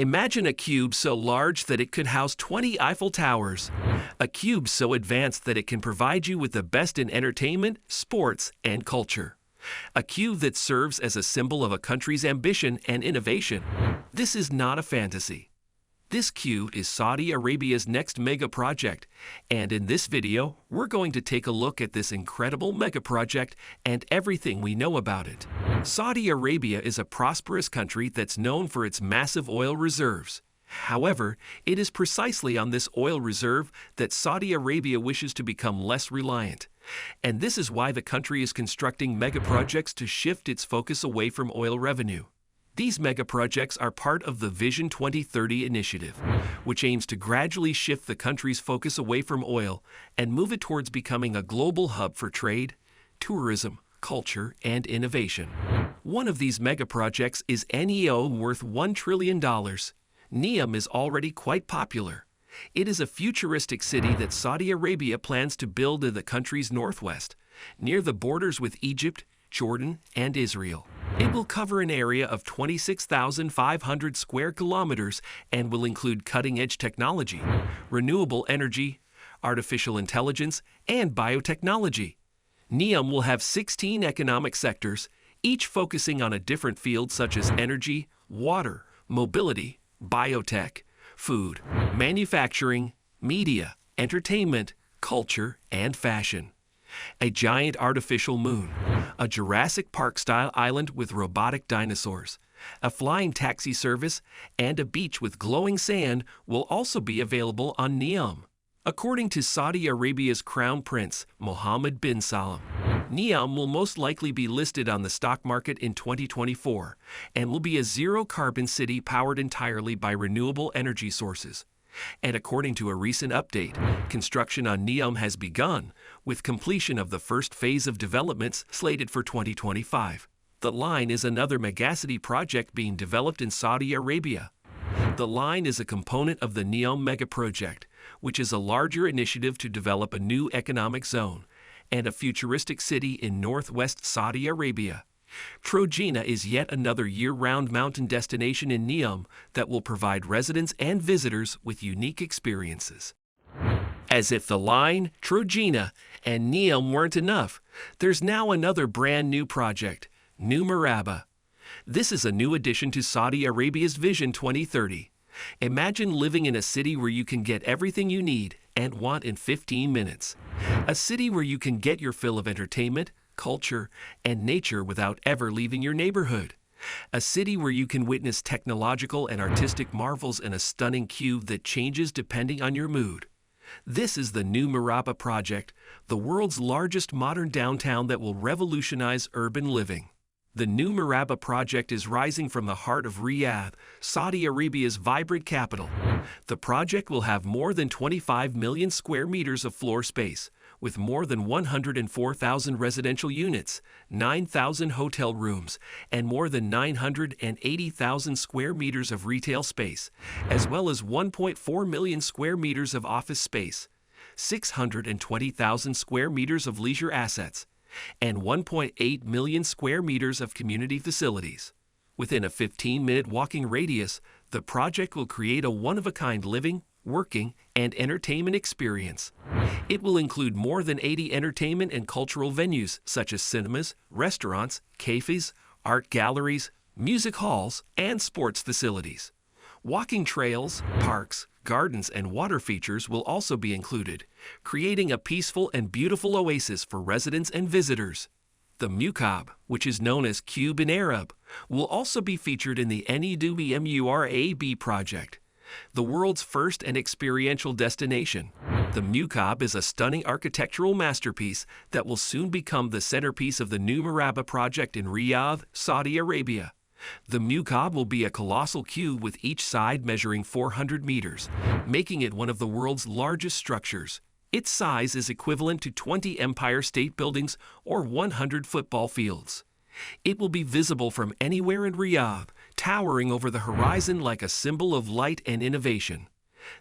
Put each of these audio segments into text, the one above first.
Imagine a cube so large that it could house 20 Eiffel Towers. A cube so advanced that it can provide you with the best in entertainment, sports, and culture. A cube that serves as a symbol of a country's ambition and innovation. This is not a fantasy. This cube is Saudi Arabia's next mega project, and in this video, we're going to take a look at this incredible mega project and everything we know about it. Saudi Arabia is a prosperous country that's known for its massive oil reserves. However, it is precisely on this oil reserve that Saudi Arabia wishes to become less reliant. And this is why the country is constructing mega projects to shift its focus away from oil revenue. These megaprojects are part of the Vision 2030 initiative, which aims to gradually shift the country's focus away from oil and move it towards becoming a global hub for trade, tourism, culture, and innovation. One of these megaprojects is NEOM, worth $1 trillion. NEOM is already quite popular. It is a futuristic city that Saudi Arabia plans to build in the country's northwest, near the borders with Egypt, Jordan, and Israel. It will cover an area of 26,500 square kilometers and will include cutting-edge technology, renewable energy, artificial intelligence, and biotechnology. NEOM will have 16 economic sectors, each focusing on a different field such as energy, water, mobility, biotech, food, manufacturing, media, entertainment, culture, and fashion. A giant artificial moon, a Jurassic Park-style island with robotic dinosaurs, a flying taxi service, and a beach with glowing sand will also be available on NEOM. According to Saudi Arabia's Crown Prince, Mohammed bin Salman, NEOM will most likely be listed on the stock market in 2024 and will be a zero-carbon city powered entirely by renewable energy sources. And according to a recent update, construction on NEOM has begun, with completion of the first phase of developments slated for 2025. The line is another megacity project being developed in Saudi Arabia. The line is a component of the NEOM megaproject, which is a larger initiative to develop a new economic zone and a futuristic city in northwest Saudi Arabia. Trojena is yet another year-round mountain destination in NEOM that will provide residents and visitors with unique experiences. As if the line, Trojena, and NEOM weren't enough, there's now another brand new project, mukaab. This is a new addition to Saudi Arabia's Vision 2030. Imagine living in a city where you can get everything you need and want in 15 minutes. A city where you can get your fill of entertainment, culture, and nature without ever leaving your neighborhood. A city where you can witness technological and artistic marvels in a stunning cube that changes depending on your mood. This is the new mukaab project, the world's largest modern downtown that will revolutionize urban living. The new mukaab project is rising from the heart of Riyadh, Saudi Arabia's vibrant capital. The project will have more than 25 million square meters of floor space, with more than 104,000 residential units, 9,000 hotel rooms, and more than 980,000 square meters of retail space, as well as 1.4 million square meters of office space, 620,000 square meters of leisure assets, and 1.8 million square meters of community facilities. Within a 15-minute walking radius, the project will create a one-of-a-kind living, working, and entertainment experience. It will include more than 80 entertainment and cultural venues such as cinemas, restaurants, cafes, art galleries, music halls, and sports facilities. Walking trails, parks, gardens, and water features will also be included, creating a peaceful and beautiful oasis for residents and visitors. The mukaab, which is known as cube in Arab, will also be featured in the NEOM project, the world's first and experiential destination. The mukaab is a stunning architectural masterpiece that will soon become the centerpiece of the new mukaab project in Riyadh, Saudi Arabia. The mukaab will be a colossal cube with each side measuring 400 meters, making it one of the world's largest structures. Its size is equivalent to 20 Empire State Buildings or 100 football fields. It will be visible from anywhere in Riyadh, towering over the horizon like a symbol of light and innovation.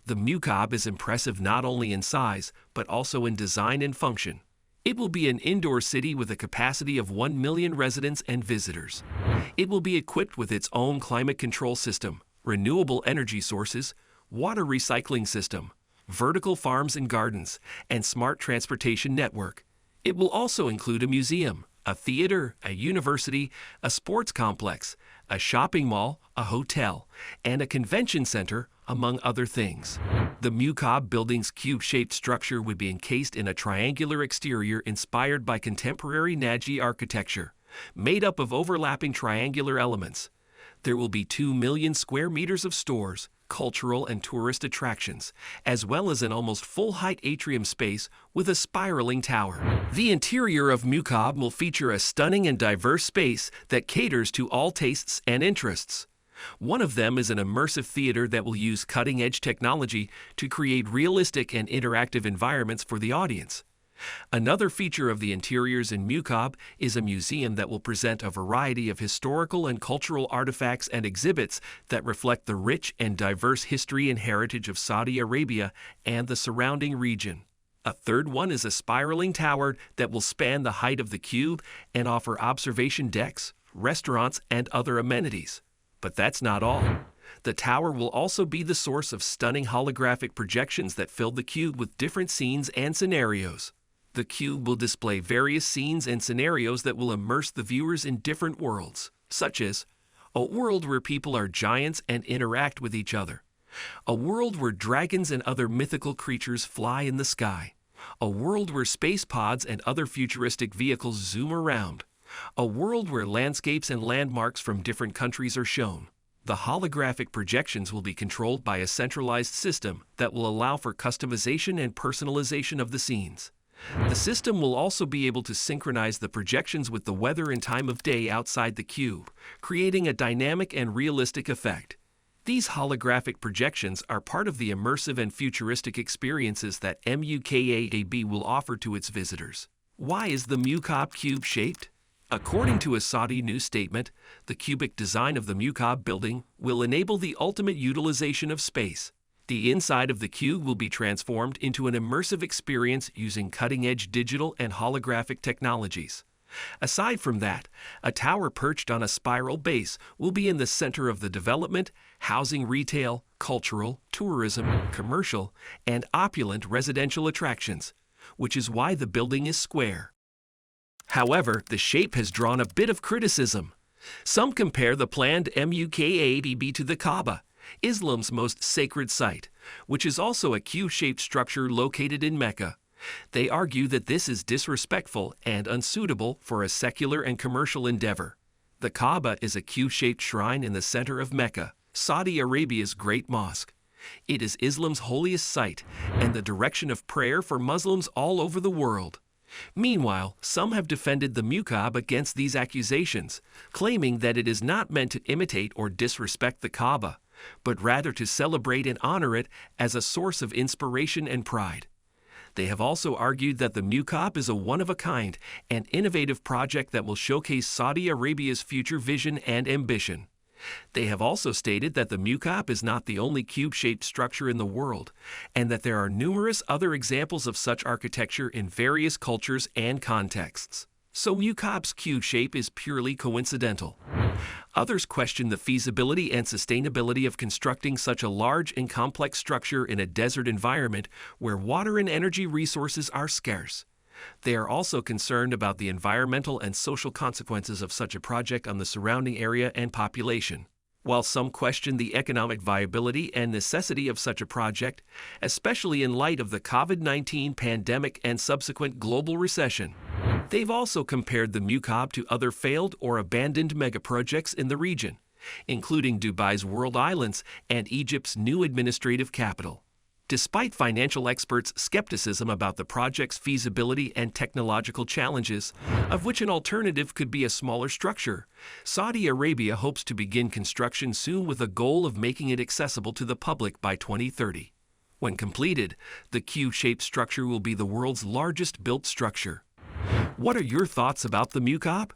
The mukaab is impressive not only in size, but also in design and function. It will be an indoor city with a capacity of 1 million residents and visitors. It will be equipped with its own climate control system, renewable energy sources, water recycling system, vertical farms and gardens, and smart transportation network. It will also include a museum, a theater, a university, a sports complex, a shopping mall, a hotel, and a convention center, among other things. The mukaab building's cube-shaped structure would be encased in a triangular exterior inspired by contemporary Naji architecture, made up of overlapping triangular elements. There will be 2 million square meters of stores, cultural and tourist attractions, as well as an almost full-height atrium space with a spiraling tower. The interior of mukaab will feature a stunning and diverse space that caters to all tastes and interests. One of them is an immersive theater that will use cutting-edge technology to create realistic and interactive environments for the audience. Another feature of the interiors in mukaab is a museum that will present a variety of historical and cultural artifacts and exhibits that reflect the rich and diverse history and heritage of Saudi Arabia and the surrounding region. A third one is a spiraling tower that will span the height of the cube and offer observation decks, restaurants, and other amenities. But that's not all. The tower will also be the source of stunning holographic projections that fill the cube with different scenes and scenarios. The cube will display various scenes and scenarios that will immerse the viewers in different worlds, such as a world where people are giants and interact with each other, a world where dragons and other mythical creatures fly in the sky, a world where space pods and other futuristic vehicles zoom around, a world where landscapes and landmarks from different countries are shown. The holographic projections will be controlled by a centralized system that will allow for customization and personalization of the scenes. The system will also be able to synchronize the projections with the weather and time of day outside the cube, creating a dynamic and realistic effect. These holographic projections are part of the immersive and futuristic experiences that mukaab will offer to its visitors. Why is the mukaab cube-shaped? According to a Saudi news statement, the cubic design of the mukaab building will enable the ultimate utilization of space. The inside of the cube will be transformed into an immersive experience using cutting-edge digital and holographic technologies. Aside from that, a tower perched on a spiral base will be in the center of the development, housing retail, cultural, tourism, commercial, and opulent residential attractions, which is why the building is square. However, the shape has drawn a bit of criticism. Some compare the planned mukaab to the Kaaba, Islam's most sacred site, which is also a cube-shaped structure located in Mecca. They argue that this is disrespectful and unsuitable for a secular and commercial endeavor. The Kaaba is a cube-shaped shrine in the center of Mecca, Saudi Arabia's great mosque. It is Islam's holiest site and the direction of prayer for Muslims all over the world. Meanwhile, some have defended the mukaab against these accusations, claiming that it is not meant to imitate or disrespect the Kaaba, but rather to celebrate and honor it as a source of inspiration and pride. They have also argued that the mukaab is a one-of-a-kind and innovative project that will showcase Saudi Arabia's future vision and ambition. They have also stated that the mukaab is not the only cube-shaped structure in the world, and that there are numerous other examples of such architecture in various cultures and contexts. So mukaab's cube shape is purely coincidental. Others question the feasibility and sustainability of constructing such a large and complex structure in a desert environment where water and energy resources are scarce. They are also concerned about the environmental and social consequences of such a project on the surrounding area and population. While some question the economic viability and necessity of such a project, especially in light of the COVID-19 pandemic and subsequent global recession, they've also compared the mukaab to other failed or abandoned megaprojects in the region, including Dubai's World Islands and Egypt's new administrative capital. Despite financial experts' skepticism about the project's feasibility and technological challenges, of which an alternative could be a smaller structure, Saudi Arabia hopes to begin construction soon with a goal of making it accessible to the public by 2030. When completed, the cube-shaped structure will be the world's largest built structure. What are your thoughts about the mukaab?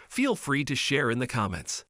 Feel free to share in the comments.